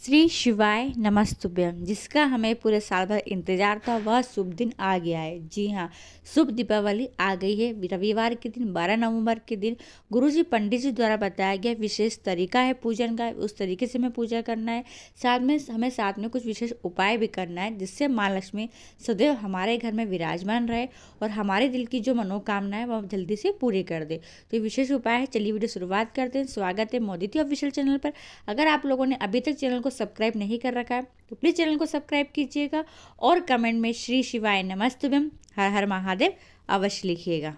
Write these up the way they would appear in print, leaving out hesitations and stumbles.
श्री शिवाय नमस्तुभ्यम। जिसका हमें पूरे साल भर इंतजार था वह शुभ दिन आ गया है। जी हाँ, शुभ दीपावली आ गई है। रविवार के दिन 12 नवंबर के दिन गुरुजी पंडित जी द्वारा बताया गया विशेष तरीका है पूजन का, उस तरीके से हमें पूजा करना है। साथ में कुछ विशेष उपाय भी करना है जिससे माँ लक्ष्मी सदैव हमारे घर में विराजमान रहे और हमारे दिल की जो मनोकामना है वह जल्दी से पूरी कर दे। तो ये विशेष उपाय है। चलिए वीडियो शुरुआत करते हैं। स्वागत है मोदिती ऑफिशियल चैनल पर। अगर आप लोगों ने अभी तक चैनल को सब्सक्राइब नहीं कर रखा है तो प्लीज़ चैनल को सब्सक्राइब कीजिएगा और कमेंट में श्री शिवाय नमस्तुभ्यम हर हर महादेव अवश्य लिखिएगा।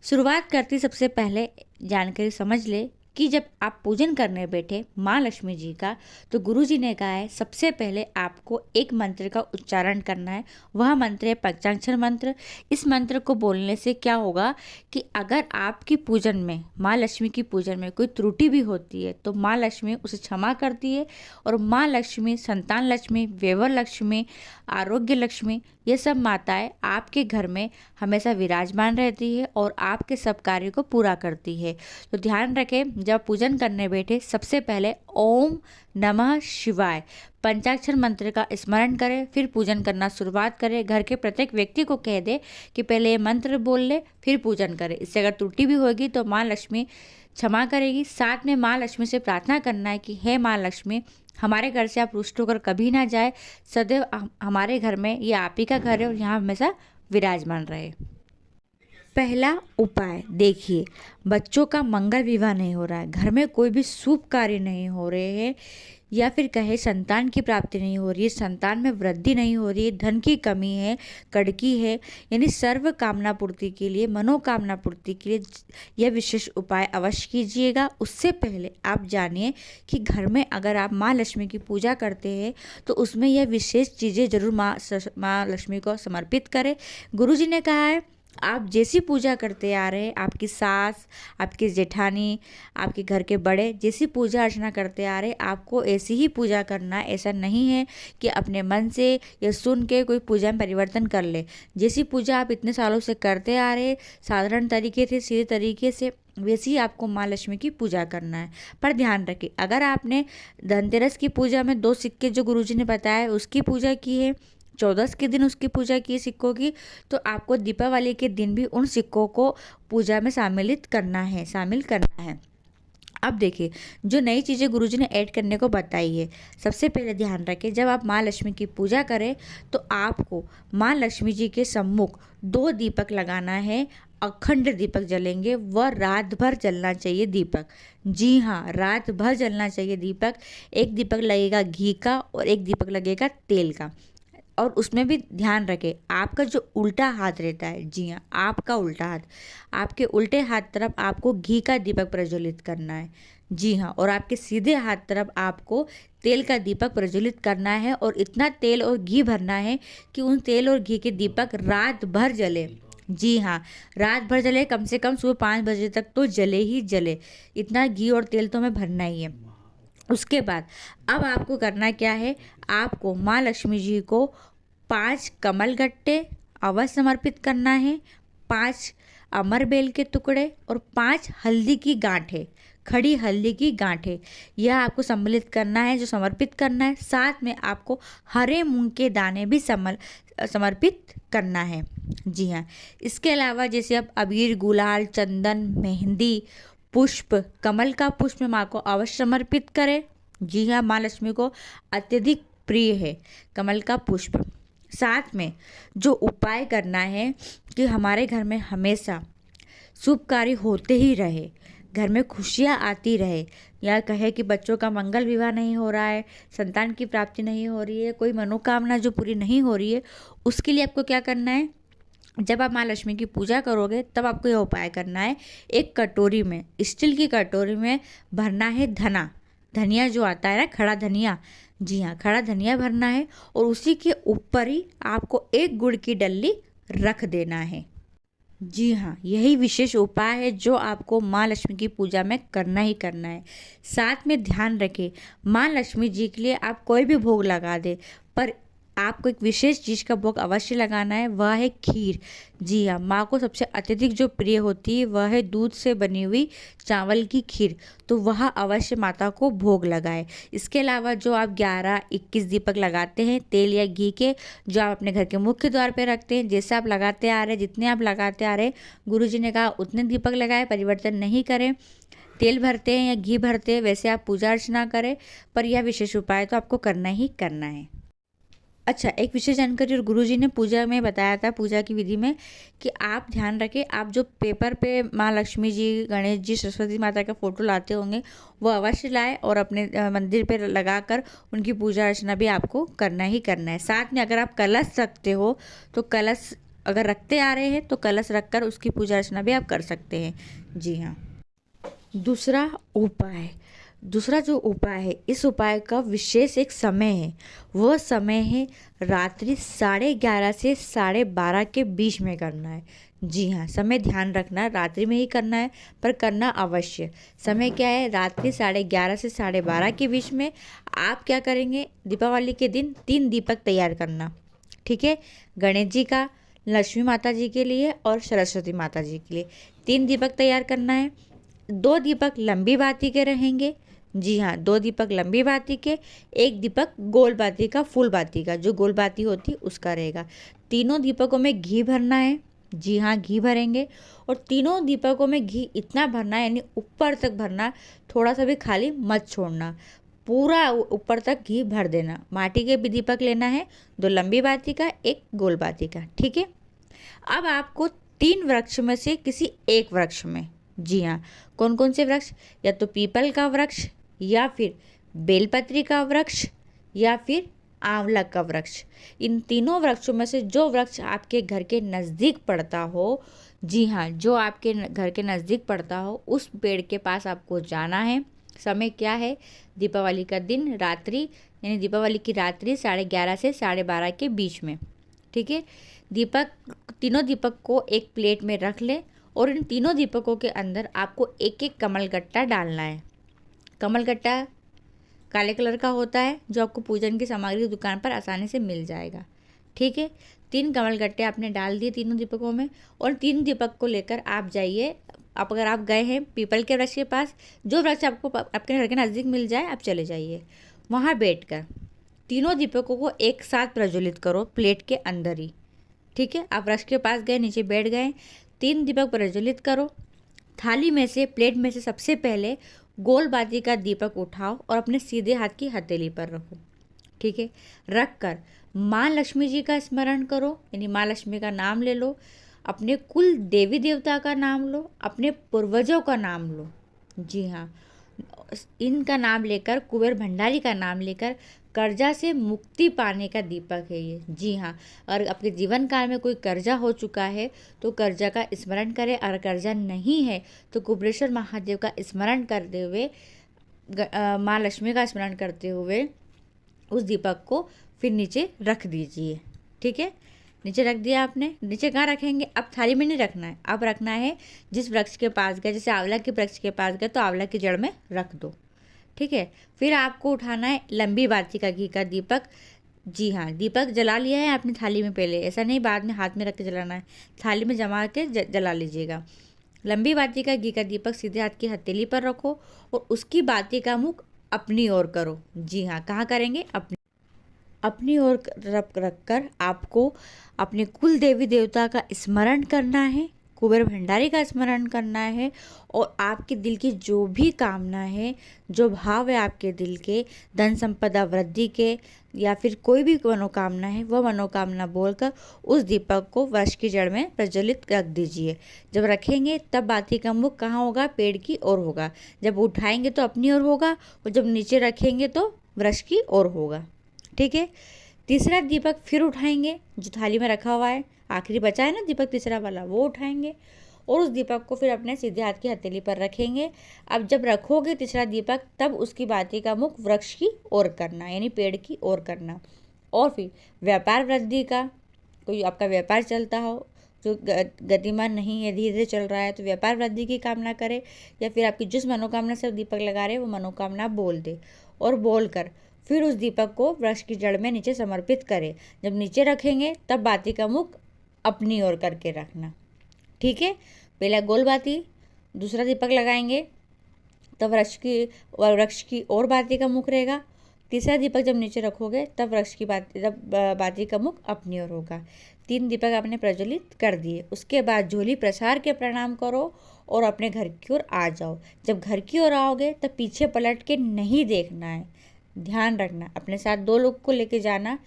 शुरुआत करती सबसे पहले जानकारी समझ ले कि जब आप पूजन करने बैठे माँ लक्ष्मी जी का तो गुरुजी ने कहा है सबसे पहले आपको एक मंत्र का उच्चारण करना है। वह मंत्र है पंचाक्षर मंत्र। इस मंत्र को बोलने से क्या होगा कि अगर आपकी पूजन में माँ लक्ष्मी की पूजन में कोई त्रुटि भी होती है तो माँ लक्ष्मी उसे क्षमा करती है और माँ लक्ष्मी, संतान लक्ष्मी, व्यवर लक्ष्मी, आरोग्य लक्ष्मी, ये सब माताएं आपके घर में हमेशा विराजमान रहती है और आपके सब कार्य को पूरा करती है। तो ध्यान रखें, जब पूजन करने बैठे सबसे पहले ओम नमः शिवाय पंचाक्षर मंत्र का स्मरण करें, फिर पूजन करना शुरुआत करें। घर के प्रत्येक व्यक्ति को कह दे कि पहले ये मंत्र बोल ले फिर पूजन करें। इससे अगर त्रुटि भी होगी तो माँ लक्ष्मी क्षमा करेगी। साथ में माँ लक्ष्मी से प्रार्थना करना है कि हे माँ लक्ष्मी, हमारे घर से आप रुष्ट होकर कभी ना जाए, सदैव हमारे घर में ये आप ही का घर है और यहाँ हमेशा विराजमान रहे। पहला उपाय देखिए, बच्चों का मंगल विवाह नहीं हो रहा है, घर में कोई भी शुभ कार्य नहीं हो रहे हैं या फिर कहे संतान की प्राप्ति नहीं हो रही है, संतान में वृद्धि नहीं हो रही है, धन की कमी है, कड़की है, यानी सर्व कामना पूर्ति के लिए, मनोकामना पूर्ति के लिए यह विशेष उपाय अवश्य कीजिएगा। उससे पहले आप जानिए कि घर में अगर आप माँ लक्ष्मी की पूजा करते हैं तो उसमें यह विशेष चीज़ें जरूर माँ लक्ष्मी को समर्पित करें। गुरुजी ने कहा है आप जैसी पूजा करते आ रहे हैं, आपकी सास, आपकी जेठानी, आपके घर के बड़े जैसी पूजा अर्चना करते आ रहे, आपको ऐसी ही पूजा करना है। ऐसा नहीं है कि अपने मन से या सुन के कोई पूजा में परिवर्तन कर ले। जैसी पूजा आप इतने सालों से करते आ रहे, साधारण तरीके से, सीधे तरीके से, वैसे ही आपको माँ लक्ष्मी की पूजा करना है। पर ध्यान रखें, अगर आपने धनतेरस की पूजा में 2 सिक्के जो गुरुजी ने बताया उसकी पूजा की है, 14 के दिन उसकी पूजा की सिक्कों की, तो आपको दीपावली के दिन भी उन सिक्कों को पूजा में शामिल करना है। अब देखिए, जो नई चीज़ें गुरुजी ने ऐड करने को बताई है, सबसे पहले ध्यान रखें, जब आप माँ लक्ष्मी की पूजा करें तो आपको माँ लक्ष्मी जी के सम्मुख 2 दीपक लगाना है। अखंड दीपक जलेंगे, वह रात भर जलना चाहिए दीपक। जी हाँ, रात भर जलना चाहिए दीपक। एक दीपक लगेगा घी का और एक दीपक लगेगा तेल का। और उसमें भी ध्यान रखें, आपका जो उल्टा हाथ रहता है, जी हाँ, आपका उल्टा हाथ, आपके उल्टे हाथ तरफ आपको घी का दीपक प्रज्वलित करना है। जी हाँ, और आपके सीधे हाथ तरफ आपको तेल का दीपक प्रज्वलित करना है और इतना तेल और घी भरना है कि उन तेल और घी के दीपक रात भर जले। जी हाँ, रात भर जले, कम से कम सुबह 5 बजे तक तो जले ही जले। इतना घी और तेल तो हमें भरना ही है। उसके बाद अब आपको करना क्या है, आपको माँ लक्ष्मी जी को 5 कमल गट्टे अवश्य समर्पित करना है, 5 अमर बेल के टुकड़े और 5 हल्दी की गांठें, खड़ी हल्दी की गांठें, यह आपको सम्मिलित करना है, जो समर्पित करना है। साथ में आपको हरे मूंग के दाने भी समर्पित करना है। जी हाँ, इसके अलावा जैसे आप अबीर, गुलाल, चंदन, मेहंदी, पुष्प, कमल का पुष्प माँ को अवश्य समर्पित करें। जी हाँ, माँ लक्ष्मी को अत्यधिक प्रिय है कमल का पुष्प। साथ में जो उपाय करना है कि हमारे घर में हमेशा शुभ कार्य होते ही रहे, घर में खुशियाँ आती रहे, या कहे कि बच्चों का मंगल विवाह नहीं हो रहा है, संतान की प्राप्ति नहीं हो रही है, कोई मनोकामना जो पूरी नहीं हो रही है, उसके लिए आपको क्या करना है, जब आप माँ लक्ष्मी की पूजा करोगे तब आपको यह उपाय करना है। एक कटोरी में, स्टील की कटोरी में भरना है धनिया जो आता है ना, खड़ा धनिया। जी हाँ, खड़ा धनिया भरना है और उसी के ऊपर ही आपको एक गुड़ की डल्ली रख देना है। जी हाँ, यही विशेष उपाय है जो आपको माँ लक्ष्मी की पूजा में करना ही करना है। साथ में ध्यान रखें, माँ लक्ष्मी जी के लिए आप कोई भी भोग लगा दे, पर आपको एक विशेष चीज़ का भोग अवश्य लगाना है, वह है खीर। जी हाँ, माँ को सबसे अत्यधिक जो प्रिय होती है वह है दूध से बनी हुई चावल की खीर, तो वह अवश्य माता को भोग लगाए। इसके अलावा जो आप 11-21 दीपक लगाते हैं तेल या घी के, जो आप अपने घर के मुख्य द्वार पे रखते हैं, जैसे आप लगाते आ रहे हैं, जितने आप लगाते आ रहे हैं, गुरुजी ने कहा उतने दीपक लगाए, परिवर्तन नहीं करें। तेल भरते हैं या घी भरते हैं वैसे आप पूजा अर्चना करें, पर यह विशेष उपाय तो आपको करना ही करना है। अच्छा, एक विशेष जानकारी और गुरुजी ने पूजा में बताया था, पूजा की विधि में, कि आप ध्यान रखें, आप जो पेपर पे माँ लक्ष्मी जी, गणेश जी, सरस्वती माता का फोटो लाते होंगे वो अवश्य लाएं और अपने मंदिर पे लगाकर उनकी पूजा अर्चना भी आपको करना ही करना है। साथ में अगर आप कलश रखते हो तो कलश, अगर रखते आ रहे हैं तो कलश रखकर उसकी पूजा अर्चना भी आप कर सकते हैं। जी हाँ। दूसरा जो उपाय है, इस उपाय का विशेष एक समय है, वह समय है रात्रि 11:30 से 12:30 के बीच में करना है। जी हाँ, समय ध्यान रखना, रात्रि में ही करना है पर करना अवश्य। समय क्या है? रात्रि 11:30 से 12:30 के बीच में आप क्या करेंगे? दीपावली के दिन 3 दीपक तैयार करना, ठीक है? गणेश जी का, लक्ष्मी माता जी के लिए और सरस्वती माता जी के लिए 3 दीपक तैयार करना है। 2 दीपक लंबी बाती के रहेंगे। जी हाँ, 2 दीपक लंबी बाती के, 1 दीपक गोल बाती का, फुल बाती का, जो गोल बाती होती है उसका रहेगा। तीनों दीपकों में घी भरना है। जी हाँ, घी भरेंगे और तीनों दीपकों में घी इतना भरना है, यानी ऊपर तक भरना, थोड़ा सा भी खाली मत छोड़ना, पूरा ऊपर तक घी भर देना। माटी के भी दीपक लेना है, 2 लंबी बाती का, 1 गोल बाती का, ठीक है? अब आपको 3 वृक्ष में से किसी एक वृक्ष में, जी हाँ, कौन कौन से वृक्ष? या तो पीपल का वृक्ष, या फिर बेलपत्री का वृक्ष, या फिर आंवला का वृक्ष। इन तीनों वृक्षों में से जो वृक्ष आपके घर के नज़दीक पड़ता हो, जी हाँ, जो आपके घर के नज़दीक पड़ता हो, उस पेड़ के पास आपको जाना है। समय क्या है? दीपावली का दिन, रात्रि, यानी दीपावली की रात्रि 11:30 से 12:30 के बीच में, ठीक है? तीनों दीपक को एक प्लेट में रख ले और इन तीनों दीपकों के अंदर आपको एक एक कमलगट्टा डालना है। कमलगट्टा काले कलर का होता है, जो आपको पूजन की सामग्री की दुकान पर आसानी से मिल जाएगा, ठीक है? 3 कमलगट्टे आपने डाल दिए तीनों दीपकों में, और 3 दीपक को लेकर आप जाइए। आप अगर आप गए हैं पीपल के वृक्ष के पास, जो वृक्ष आपको आपके घर के नज़दीक मिल जाए, आप चले जाइए। वहाँ बैठकर तीनों दीपकों को एक साथ प्रज्वलित करो प्लेट के अंदर ही, ठीक है? आप वृक्ष के पास गए, नीचे बैठ गए, 3 दीपक प्रज्वलित करो। थाली में से, प्लेट में से सबसे पहले गोल बाती का दीपक उठाओ और अपने सीधे हाथ की हथेली पर रखो, ठीक है? रख कर माँ लक्ष्मी जी का स्मरण करो, यानी माँ लक्ष्मी का नाम ले लो, अपने कुल देवी देवता का नाम लो, अपने पूर्वजों का नाम लो। जी हाँ, इनका नाम लेकर, कुबेर भंडारी का नाम लेकर कर्जा से मुक्ति पाने का दीपक है ये। जी हाँ, और आपके जीवन काल में कोई कर्जा हो चुका है तो कर्जा का स्मरण करें, और कर्जा नहीं है तो कुबेरेश्वर महादेव का स्मरण करते हुए, माँ लक्ष्मी का स्मरण करते हुए उस दीपक को फिर नीचे रख दीजिए, ठीक है? नीचे रख दिया आपने। नीचे कहाँ रखेंगे? अब थाली में नहीं रखना है, अब रखना है जिस वृक्ष के पास गए, जैसे आंवला के वृक्ष के पास गए तो आंवला की जड़ में रख दो, ठीक है? फिर आपको उठाना है लंबी बाती का घी का दीपक। जी हाँ, दीपक जला लिया है आपने थाली में पहले, ऐसा नहीं बाद में हाथ में रख के जलाना है, थाली में जमा के जला लीजिएगा। लंबी बाती का घी का दीपक सीधे हाथ की हथेली पर रखो और उसकी बाती का मुख अपनी ओर करो। जी हाँ, कहाँ करेंगे? अपनी ओर रख कर आपको अपने कुल देवी देवता का स्मरण करना है, कुबेर भंडारी का स्मरण करना है, और आपके दिल की जो भी कामना है, जो भाव है आपके दिल के, धन संपदा वृद्धि के, या फिर कोई भी मनोकामना है, वह मनोकामना बोलकर उस दीपक को वृक्ष की जड़ में प्रज्वलित रख दीजिए। जब रखेंगे तब बाती का मुख कहाँ होगा? पेड़ की ओर होगा। जब उठाएंगे तो अपनी ओर होगा, और जब नीचे रखेंगे तो वृक्ष की ओर होगा, ठीक है? तीसरा दीपक फिर उठाएंगे, जो थाली में रखा हुआ है, आखिरी बचा है ना दीपक तीसरा वाला, वो उठाएंगे और उस दीपक को फिर अपने सीधे हाथ की हथेली पर रखेंगे। अब जब रखोगे तीसरा दीपक, तब उसकी बाती का मुख वृक्ष की ओर करना, यानी पेड़ की ओर करना। और फिर व्यापार वृद्धि का, कोई आपका व्यापार चलता हो जो गतिमान नहीं है, धीरे धीरे चल रहा है, तो व्यापार वृद्धि की कामना करे, या फिर आपकी जिस मनोकामना से दीपक लगा रहे हैं वो मनोकामना बोल दे, और बोल कर फिर उस दीपक को वृक्ष की जड़ में नीचे समर्पित करें। जब नीचे रखेंगे तब बाती का मुख अपनी ओर करके रखना। ठीक है, पहला गोल बाती, दूसरा दीपक लगाएंगे तब वृक्ष की ओर बाती का मुख रहेगा। तीसरा दीपक जब नीचे रखोगे तब बाती का मुख अपनी ओर होगा। 3 दीपक आपने प्रज्वलित कर दिए। उसके बाद झोली प्रसार के प्रणाम करो और अपने घर की ओर आ जाओ। जब घर की ओर आओगे तब पीछे पलट के नहीं देखना है। ध्यान रखना, अपने साथ 2 लोग को लेके जाना,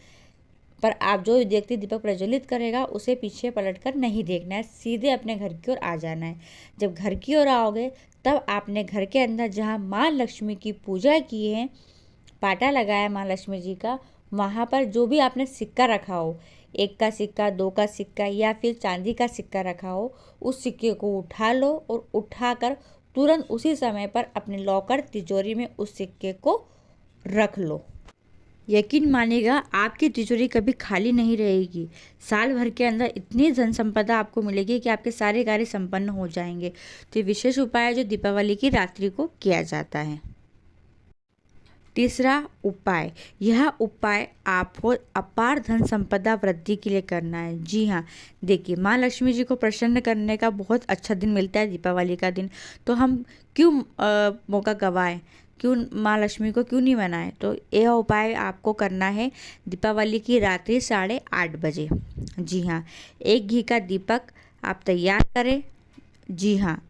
पर आप जो व्यक्ति दीपक प्रज्वलित करेगा उसे पीछे पलटकर नहीं देखना है, सीधे अपने घर की ओर आ जाना है। जब घर की ओर आओगे तब आपने घर के अंदर जहाँ माँ लक्ष्मी की पूजा की है, पाटा लगाया माँ लक्ष्मी जी का, वहाँ पर जो भी आपने सिक्का रखा हो, 1 का सिक्का, 2 का सिक्का या फिर चांदी का सिक्का रखा हो, उस सिक्के को उठा लो और उठाकर तुरंत उसी समय पर अपने लॉकर तिजोरी में उस सिक्के को रख लो। यकीन मानिएगा आपकी तिजोरी कभी खाली नहीं रहेगी। साल भर के अंदर इतनी धन संपदा आपको मिलेगी कि आपके सारे कार्य संपन्न हो जाएंगे। तो ये विशेष उपाय है जो दीपावली की रात्रि को किया जाता है। तीसरा उपाय, यह उपाय आपको अपार धन संपदा वृद्धि के लिए करना है। जी हाँ, देखिए माँ लक्ष्मी जी को प्रसन्न करने का बहुत अच्छा दिन मिलता है दीपावली का दिन, तो हम क्यों मौका गंवाएं, क्यों माँ लक्ष्मी को क्यों नहीं मनाएं। तो यह उपाय आपको करना है दीपावली की रात्रि 8:30 बजे। जी हाँ, 1 घी का दीपक आप तैयार करें। जी हाँ,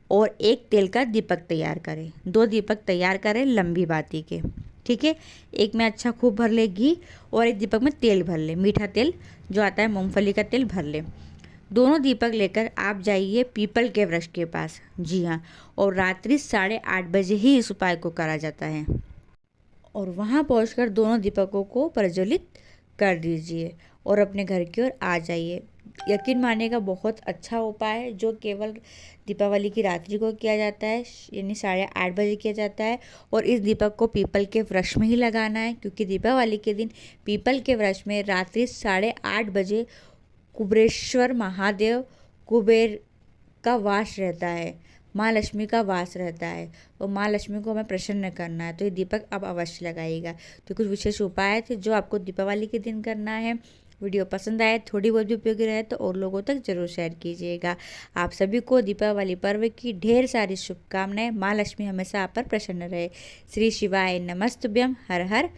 और 1 तेल का दीपक तैयार करें। 2 दीपक तैयार करें लंबी बाती के। ठीक है, एक में अच्छा खूब भर ले घी और एक दीपक में तेल भर ले, मीठा तेल जो आता है मूंगफली का तेल भर ले। दोनों दीपक लेकर आप जाइए पीपल के वृक्ष के पास। जी हाँ, और रात्रि 8:30 बजे ही इस उपाय को करा जाता है। और वहाँ पहुँचकर दोनों दीपकों को प्रज्वलित कर दीजिए और अपने घर की ओर आ जाइए। यकीन मानिएगा बहुत अच्छा उपाय है जो केवल दीपावली की रात्रि को किया जाता है, यानी 8:30 बजे किया जाता है। और इस दीपक को पीपल के वृक्ष में ही लगाना है, क्योंकि दीपावली के दिन पीपल के वृक्ष में रात्रि 8:30 बजे कुबेरेश्वर महादेव कुबेर का वास रहता है, माँ लक्ष्मी का वास रहता है। तो माँ लक्ष्मी को हमें प्रसन्न करना है, तो ये दीपक आप अवश्य लगाइएगा। तो कुछ विशेष उपाय थे जो आपको दीपावली के दिन करना है। वीडियो पसंद आए, थोड़ी बहुत भी उपयोगी रहे तो और लोगों तक जरूर शेयर कीजिएगा। आप सभी को दीपावली पर्व की ढेर सारी शुभकामनाएं। माँ लक्ष्मी हमेशा आप पर प्रसन्न रहे। श्री शिवाय नमस्तुभ्यम। हर हर